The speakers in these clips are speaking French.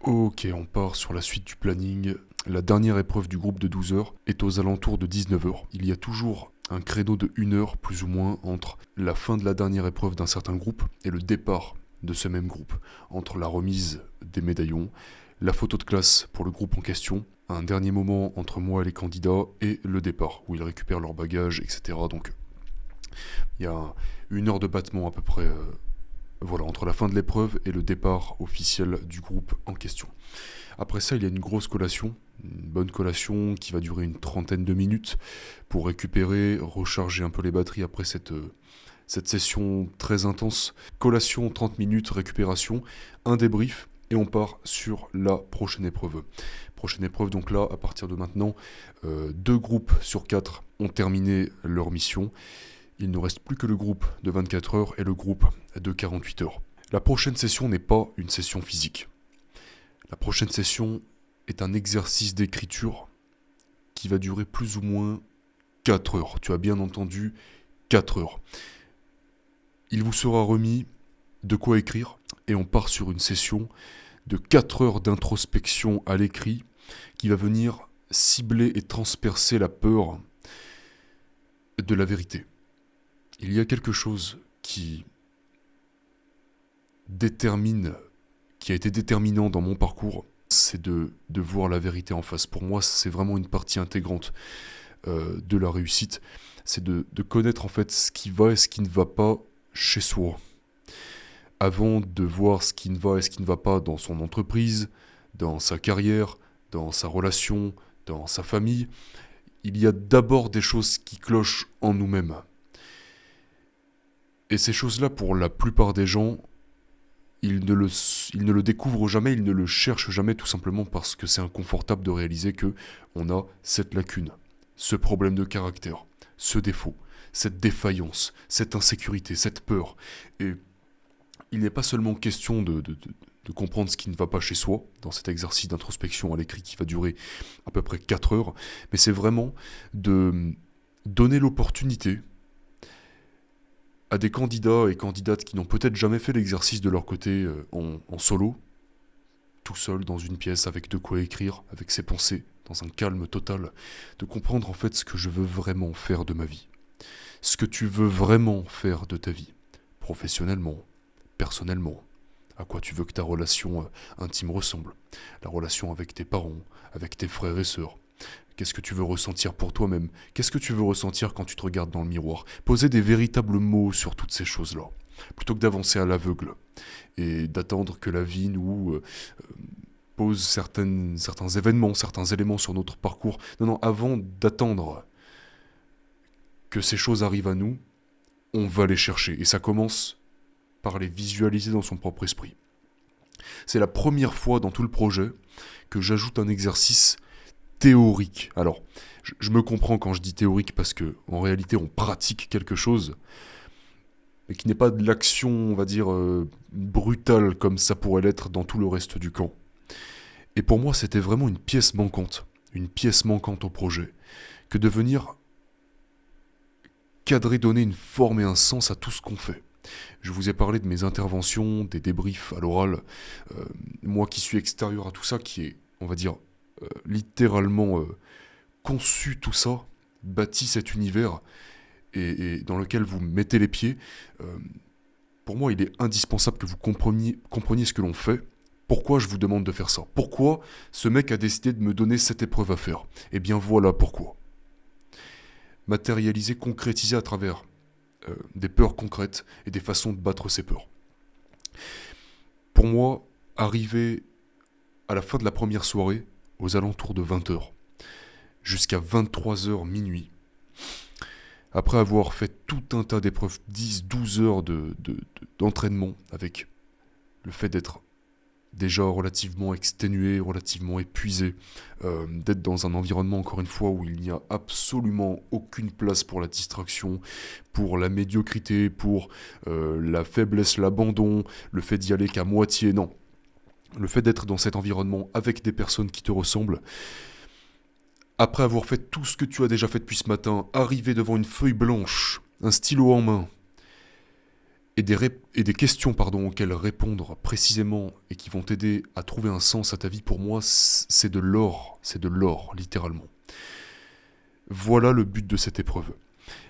Ok, on part sur la suite du planning. La dernière épreuve du groupe de 12 heures est aux alentours de 19 heures. Il y a toujours un créneau de 1 heure plus ou moins entre la fin de la dernière épreuve d'un certain groupe et le départ de ce même groupe. Entre la remise des médaillons, la photo de classe pour le groupe en question, un dernier moment entre moi et les candidats et le départ où ils récupèrent leurs bagages, etc. Donc il y a 1 heure de battement à peu près. Voilà, entre la fin de l'épreuve et le départ officiel du groupe en question. Après ça, il y a une grosse collation, une bonne collation qui va durer une trentaine de minutes pour récupérer, recharger un peu les batteries après cette session très intense. Collation, 30 minutes, récupération, un débrief et on part sur la prochaine épreuve. Prochaine épreuve, donc là, à partir de maintenant, 2 groupes sur 4 ont terminé leur mission. Il ne reste plus que le groupe de 24 heures et le groupe de 48 heures. La prochaine session n'est pas une session physique. La prochaine session est un exercice d'écriture qui va durer plus ou moins 4 heures. Tu as bien entendu, 4 heures. Il vous sera remis de quoi écrire et on part sur une session de 4 heures d'introspection à l'écrit qui va venir cibler et transpercer la peur de la vérité. Il y a quelque chose qui a été déterminant dans mon parcours, c'est de voir la vérité en face. Pour moi, c'est vraiment une partie intégrante de la réussite. C'est de connaître en fait ce qui va et ce qui ne va pas chez soi. Avant de voir ce qui ne va et ce qui ne va pas dans son entreprise, dans sa carrière, dans sa relation, dans sa famille, il y a d'abord des choses qui clochent en nous-mêmes. Et ces choses-là, pour la plupart des gens, ils ne le découvrent jamais, ils ne le cherchent jamais, tout simplement parce que c'est inconfortable de réaliser que on a cette lacune, ce problème de caractère, ce défaut, cette défaillance, cette insécurité, cette peur. Et il n'est pas seulement question de comprendre ce qui ne va pas chez soi, dans cet exercice d'introspection à l'écrit qui va durer à peu près 4 heures, mais c'est vraiment de donner l'opportunité à des candidats et candidates qui n'ont peut-être jamais fait l'exercice de leur côté en solo, tout seul dans une pièce avec de quoi écrire, avec ses pensées, dans un calme total, de comprendre en fait ce que je veux vraiment faire de ma vie. Ce que tu veux vraiment faire de ta vie, professionnellement, personnellement, à quoi tu veux que ta relation intime ressemble, la relation avec tes parents, avec tes frères et sœurs. Qu'est-ce que tu veux ressentir pour toi-même? Qu'est-ce que tu veux ressentir quand tu te regardes dans le miroir? Poser des véritables mots sur toutes ces choses-là, plutôt que d'avancer à l'aveugle et d'attendre que la vie nous pose certains événements, certains éléments sur notre parcours. Non, avant d'attendre que ces choses arrivent à nous, on va les chercher. Et ça commence par les visualiser dans son propre esprit. C'est la première fois dans tout le projet que j'ajoute un exercice théorique. Alors, je me comprends quand je dis théorique parce que en réalité on pratique quelque chose, mais qui n'est pas de l'action, on va dire, brutale comme ça pourrait l'être dans tout le reste du camp. Et pour moi, c'était vraiment une pièce manquante au projet, que de venir cadrer, donner une forme et un sens à tout ce qu'on fait. Je vous ai parlé de mes interventions, des débriefs à l'oral, moi qui suis extérieur à tout ça, qui est, on va dire, littéralement conçu tout ça, bâti cet univers et dans lequel vous mettez les pieds, pour moi il est indispensable que vous compreniez ce que l'on fait. Pourquoi je vous demande de faire ça? Pourquoi ce mec a décidé de me donner cette épreuve à faire? Eh bien voilà pourquoi. Matérialiser, concrétiser à travers des peurs concrètes et des façons de battre ces peurs. Pour moi, arriver à la fin de la première soirée, aux alentours de 20 heures, jusqu'à 23 heures minuit, après avoir fait tout un tas d'épreuves, 10-12 heures d'entraînement, avec le fait d'être déjà relativement exténué, relativement épuisé, d'être dans un environnement, encore une fois, où il n'y a absolument aucune place pour la distraction, pour la médiocrité, pour la faiblesse, l'abandon, le fait d'y aller qu'à moitié, non. Le fait d'être dans cet environnement avec des personnes qui te ressemblent, après avoir fait tout ce que tu as déjà fait depuis ce matin, arriver devant une feuille blanche, un stylo en main, et des questions auxquelles répondre précisément et qui vont t'aider à trouver un sens à ta vie, pour moi, c'est de l'or, littéralement. Voilà le but de cette épreuve.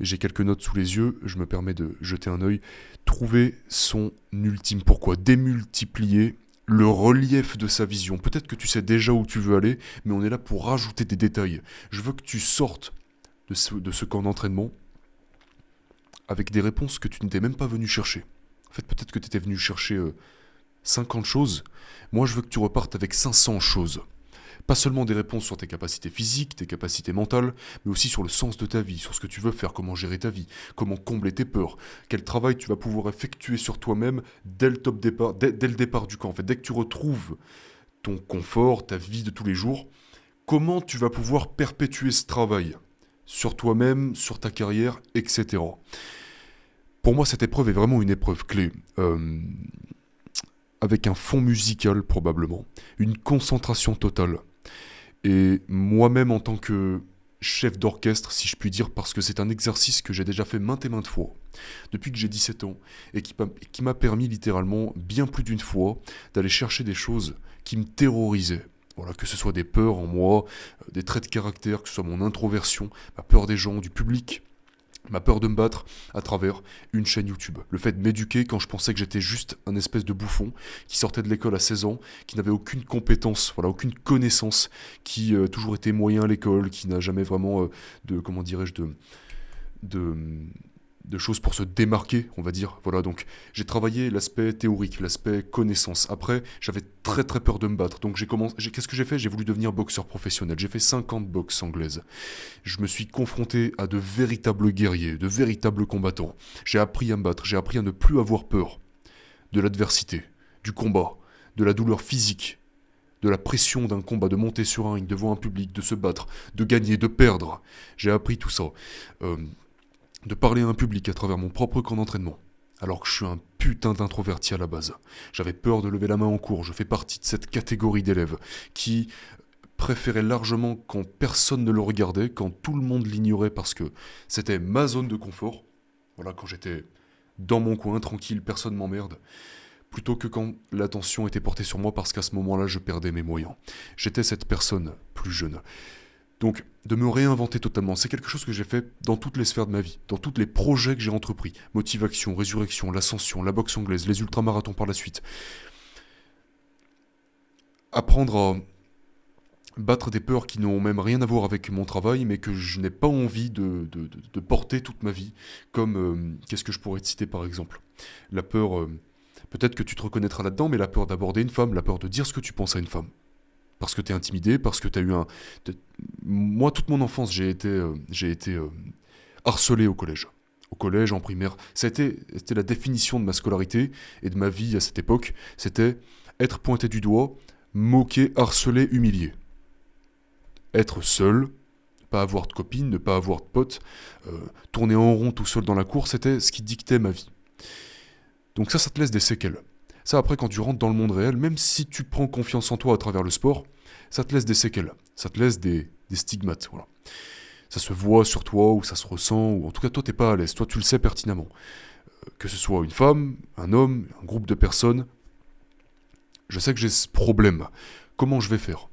J'ai quelques notes sous les yeux, je me permets de jeter un œil. Trouver son ultime pourquoi, démultiplier le relief de sa vision. Peut-être que tu sais déjà où tu veux aller, mais on est là pour rajouter des détails. Je veux que tu sortes de ce camp d'entraînement avec des réponses que tu n'étais même pas venu chercher. En fait, peut-être que tu étais venu chercher 50 choses. Moi, je veux que tu repartes avec 500 choses. Pas seulement des réponses sur tes capacités physiques, tes capacités mentales, mais aussi sur le sens de ta vie, sur ce que tu veux faire, comment gérer ta vie, comment combler tes peurs, quel travail tu vas pouvoir effectuer sur toi-même dès le top départ, dès le départ du camp. En fait, dès que tu retrouves ton confort, ta vie de tous les jours, comment tu vas pouvoir perpétuer ce travail sur toi-même, sur ta carrière, etc. Pour moi, cette épreuve est vraiment une épreuve clé. Avec un fond musical probablement, une concentration totale. Et moi-même en tant que chef d'orchestre, si je puis dire, parce que c'est un exercice que j'ai déjà fait maintes et maintes fois, depuis que j'ai 17 ans, et qui m'a permis littéralement, bien plus d'une fois, d'aller chercher des choses qui me terrorisaient. Voilà, que ce soit des peurs en moi, des traits de caractère, que ce soit mon introversion, ma peur des gens, du public, ma peur de me battre à travers une chaîne YouTube. Le fait de m'éduquer quand je pensais que j'étais juste un espèce de bouffon qui sortait de l'école à 16 ans, qui n'avait aucune compétence, voilà, aucune connaissance, qui toujours était moyen à l'école, qui n'a jamais vraiment de choses pour se démarquer, on va dire. Voilà, donc j'ai travaillé l'aspect théorique, l'aspect connaissance. Après, j'avais très très peur de me battre. Donc qu'est-ce que j'ai fait ? J'ai voulu devenir boxeur professionnel. J'ai fait 5 ans de boxe anglaise. Je me suis confronté à de véritables guerriers, de véritables combattants. J'ai appris à me battre, j'ai appris à ne plus avoir peur de l'adversité, du combat, de la douleur physique, de la pression d'un combat, de monter sur un ring devant un public, de se battre, de gagner, de perdre. J'ai appris tout ça. De parler à un public à travers mon propre camp d'entraînement, alors que je suis un putain d'introverti à la base. J'avais peur de lever la main en cours, je fais partie de cette catégorie d'élèves qui préférait largement quand personne ne le regardait, quand tout le monde l'ignorait parce que c'était ma zone de confort, voilà, quand j'étais dans mon coin, tranquille, personne m'emmerde, plutôt que quand l'attention était portée sur moi parce qu'à ce moment-là, je perdais mes moyens. J'étais cette personne plus jeune. Donc, de me réinventer totalement, c'est quelque chose que j'ai fait dans toutes les sphères de ma vie, dans tous les projets que j'ai entrepris. Motivation, résurrection, l'ascension, la boxe anglaise, les ultramarathons par la suite. Apprendre à battre des peurs qui n'ont même rien à voir avec mon travail, mais que je n'ai pas envie de porter toute ma vie. Comme, qu'est-ce que je pourrais te citer par exemple ? La peur, peut-être que tu te reconnaîtras là-dedans, mais la peur d'aborder une femme, la peur de dire ce que tu penses à une femme. Parce que t'es intimidé, parce que t'as eu un... Moi, toute mon enfance, j'ai été harcelé au collège. Au collège, en primaire. C'était la définition de ma scolarité et de ma vie à cette époque. C'était être pointé du doigt, moqué, harcelé, humilié. Être seul, ne pas avoir de copine, ne pas avoir de potes, tourner en rond tout seul dans la cour, c'était ce qui dictait ma vie. Donc ça te laisse des séquelles. Ça, après, quand tu rentres dans le monde réel, même si tu prends confiance en toi à travers le sport, ça te laisse des séquelles, ça te laisse des stigmates. Voilà. Ça se voit sur toi, ou ça se ressent, ou en tout cas, toi, t'es pas à l'aise. Toi, tu le sais pertinemment. Que ce soit une femme, un homme, un groupe de personnes, je sais que j'ai ce problème. Comment je vais faire ?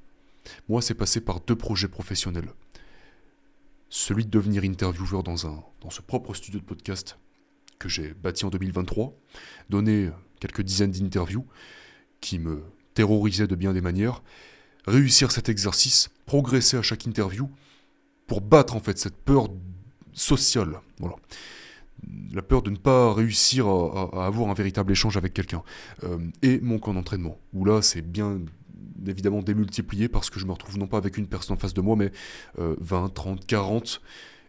Moi, c'est passé par 2 projets professionnels. Celui de devenir intervieweur dans ce propre studio de podcast que j'ai bâti en 2023, donner quelques dizaines d'interviews qui me terrorisaient de bien des manières, réussir cet exercice, progresser à chaque interview pour battre en fait cette peur sociale, voilà. La peur de ne pas réussir à avoir un véritable échange avec quelqu'un. Et mon camp d'entraînement, où là c'est bien évidemment démultiplié parce que je me retrouve non pas avec une personne en face de moi, mais 20, 30, 40,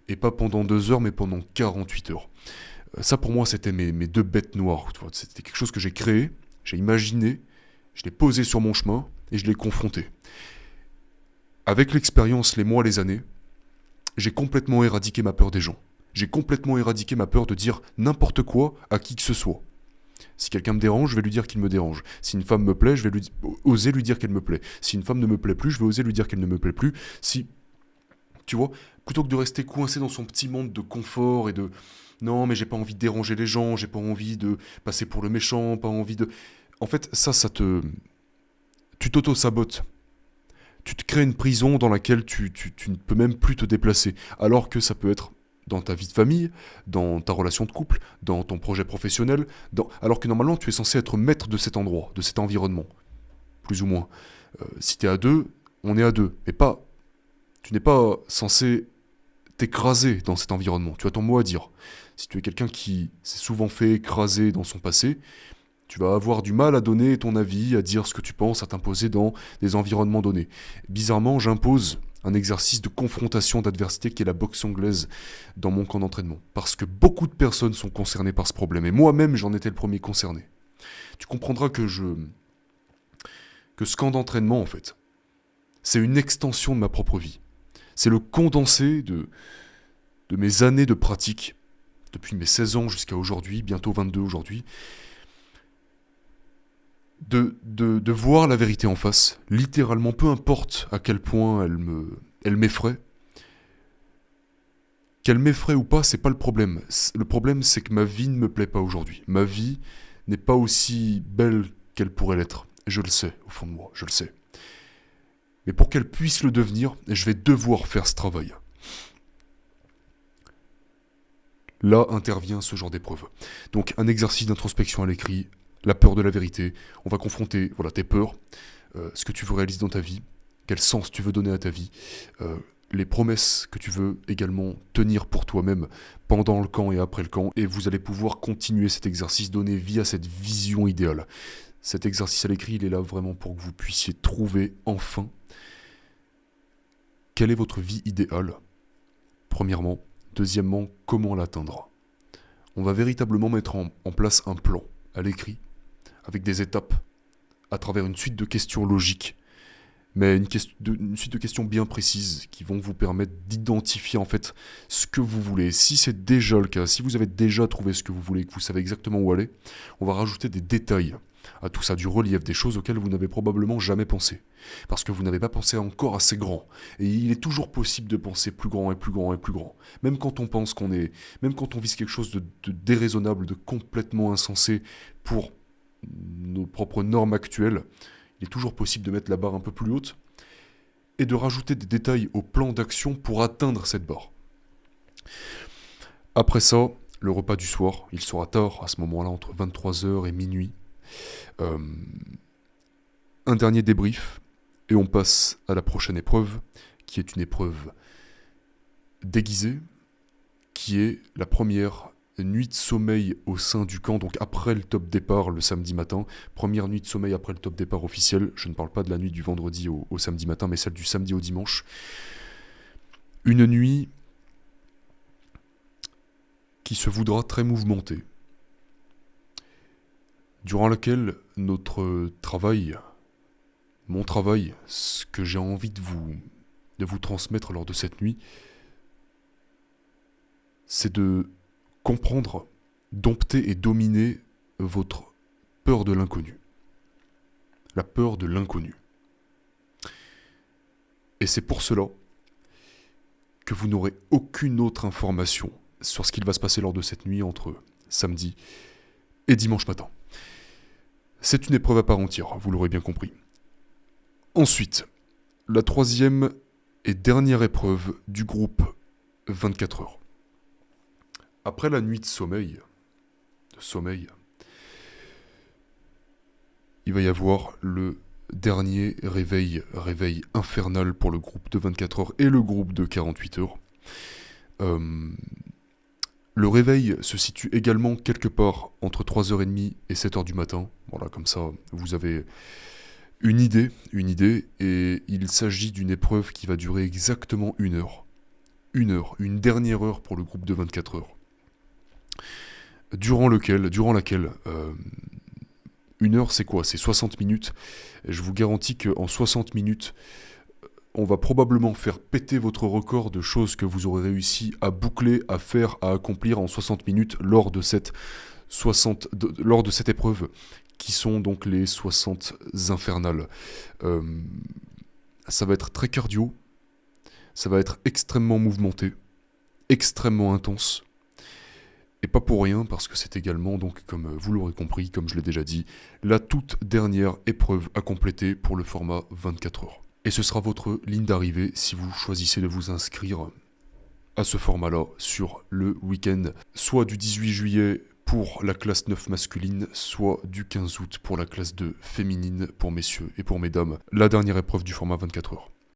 et pas pendant 2 heures, mais pendant 48 heures. Ça pour moi c'était mes 2 bêtes noires. C'était quelque chose que j'ai créé, j'ai imaginé, je l'ai posé sur mon chemin et je l'ai confronté. Avec l'expérience, les mois, les années, j'ai complètement éradiqué ma peur des gens. J'ai complètement éradiqué ma peur de dire n'importe quoi à qui que ce soit. Si quelqu'un me dérange, je vais lui dire qu'il me dérange. Si une femme me plaît, je vais oser lui dire qu'elle me plaît. Si une femme ne me plaît plus, je vais oser lui dire qu'elle ne me plaît plus. Tu vois, plutôt que de rester coincé dans son petit monde de confort et de Non, mais j'ai pas envie de déranger les gens, j'ai pas envie de passer pour le méchant, pas envie de... En fait, ça te... Tu t'auto-sabotes. Tu te crées une prison dans laquelle tu ne peux même plus te déplacer. Alors que ça peut être dans ta vie de famille, dans ta relation de couple, dans ton projet professionnel, alors que normalement tu es censé être maître de cet endroit, de cet environnement, plus ou moins. Si tu es à deux, on est à deux. Mais pas... Tu n'es pas censé t'écraser dans cet environnement. Tu as ton mot à dire. Si tu es quelqu'un qui s'est souvent fait écraser dans son passé, tu vas avoir du mal à donner ton avis, à dire ce que tu penses, à t'imposer dans des environnements donnés. Bizarrement, j'impose un exercice de confrontation d'adversité qui est la boxe anglaise dans mon camp d'entraînement. Parce que beaucoup de personnes sont concernées par ce problème. Et moi-même, j'en étais le premier concerné. Tu comprendras que ce camp d'entraînement, en fait, c'est une extension de ma propre vie. C'est le condensé de mes années de pratique, depuis mes 16 ans jusqu'à aujourd'hui, bientôt 22 aujourd'hui, de voir la vérité en face, littéralement, peu importe à quel point elle m'effraie. Qu'elle m'effraie ou pas, c'est pas le problème. Le problème, c'est que ma vie ne me plaît pas aujourd'hui. Ma vie n'est pas aussi belle qu'elle pourrait l'être. Je le sais, au fond de moi, je le sais. Mais pour qu'elle puisse le devenir, je vais devoir faire ce travail. Là intervient ce genre d'épreuve. Donc un exercice d'introspection à l'écrit, la peur de la vérité. On va confronter tes peurs, ce que tu veux réaliser dans ta vie, quel sens tu veux donner à ta vie, les promesses que tu veux également tenir pour toi-même pendant le camp et après le camp. Et vous allez pouvoir continuer cet exercice, donner vie à cette vision idéale. Cet exercice à l'écrit, il est là vraiment pour que vous puissiez trouver enfin quelle est votre vie idéale, premièrement. Deuxièmement, comment l'atteindre. On va véritablement mettre en place un plan à l'écrit, avec des étapes, à travers une suite de questions logiques, mais une suite de questions bien précises qui vont vous permettre d'identifier en fait ce que vous voulez. Si c'est déjà le cas, si vous avez déjà trouvé ce que vous voulez, que vous savez exactement où aller, on va rajouter des détails à tout ça, du relief, des choses auxquelles vous n'avez probablement jamais pensé. Parce que vous n'avez pas pensé encore assez grand. Et il est toujours possible de penser plus grand et plus grand et plus grand. Même quand on pense même quand on vise quelque chose de déraisonnable, de complètement insensé pour nos propres normes actuelles, il est toujours possible de mettre la barre un peu plus haute et de rajouter des détails au plan d'action pour atteindre cette barre. Après ça, le repas du soir, il sera tard à ce moment-là, entre 23h et minuit. Un dernier débrief, et on passe à la prochaine épreuve, qui est une épreuve déguisée, qui est la première nuit de sommeil au sein du camp, donc après le top départ le samedi matin. Première nuit de sommeil après le top départ officiel. Je ne parle pas de la nuit du vendredi au samedi matin, mais celle du samedi au dimanche. Une nuit qui se voudra très mouvementée, durant laquelle notre travail, mon travail, ce que j'ai envie de vous transmettre lors de cette nuit, c'est de comprendre, dompter et dominer votre peur de l'inconnu. La peur de l'inconnu. Et c'est pour cela que vous n'aurez aucune autre information sur ce qu'il va se passer lors de cette nuit entre samedi et dimanche matin. C'est une épreuve à part entière, vous l'aurez bien compris. Ensuite, la troisième et dernière épreuve du groupe 24 heures. Après la nuit de sommeil, il va y avoir le dernier réveil infernal pour le groupe de 24 heures et le groupe de 48 heures. Le réveil se situe également quelque part entre 3h30 et 7h du matin. Voilà, comme ça, vous avez une idée, et il s'agit d'une épreuve qui va durer exactement 1 heure. 1 heure, une dernière heure pour le groupe de 24 heures. Durant laquelle, 1 heure c'est quoi? C'est 60 minutes. Et je vous garantis qu'en 60 minutes, on va probablement faire péter votre record de choses que vous aurez réussi à boucler, à faire, à accomplir en 60 minutes lors de cette épreuve, qui sont donc les 60 infernales. Ça va être très cardio, ça va être extrêmement mouvementé, extrêmement intense, Et pas pour rien, parce que c'est également, donc comme vous l'aurez compris, comme je l'ai déjà dit, la toute dernière épreuve à compléter pour le format 24 heures. Et ce sera votre ligne d'arrivée si vous choisissez de vous inscrire à ce format-là sur le week-end, soit du 18 juillet pour la classe 9 masculine, soit du 15 août pour la classe 2 féminine pour messieurs et pour mesdames, la dernière épreuve du format 24 heures.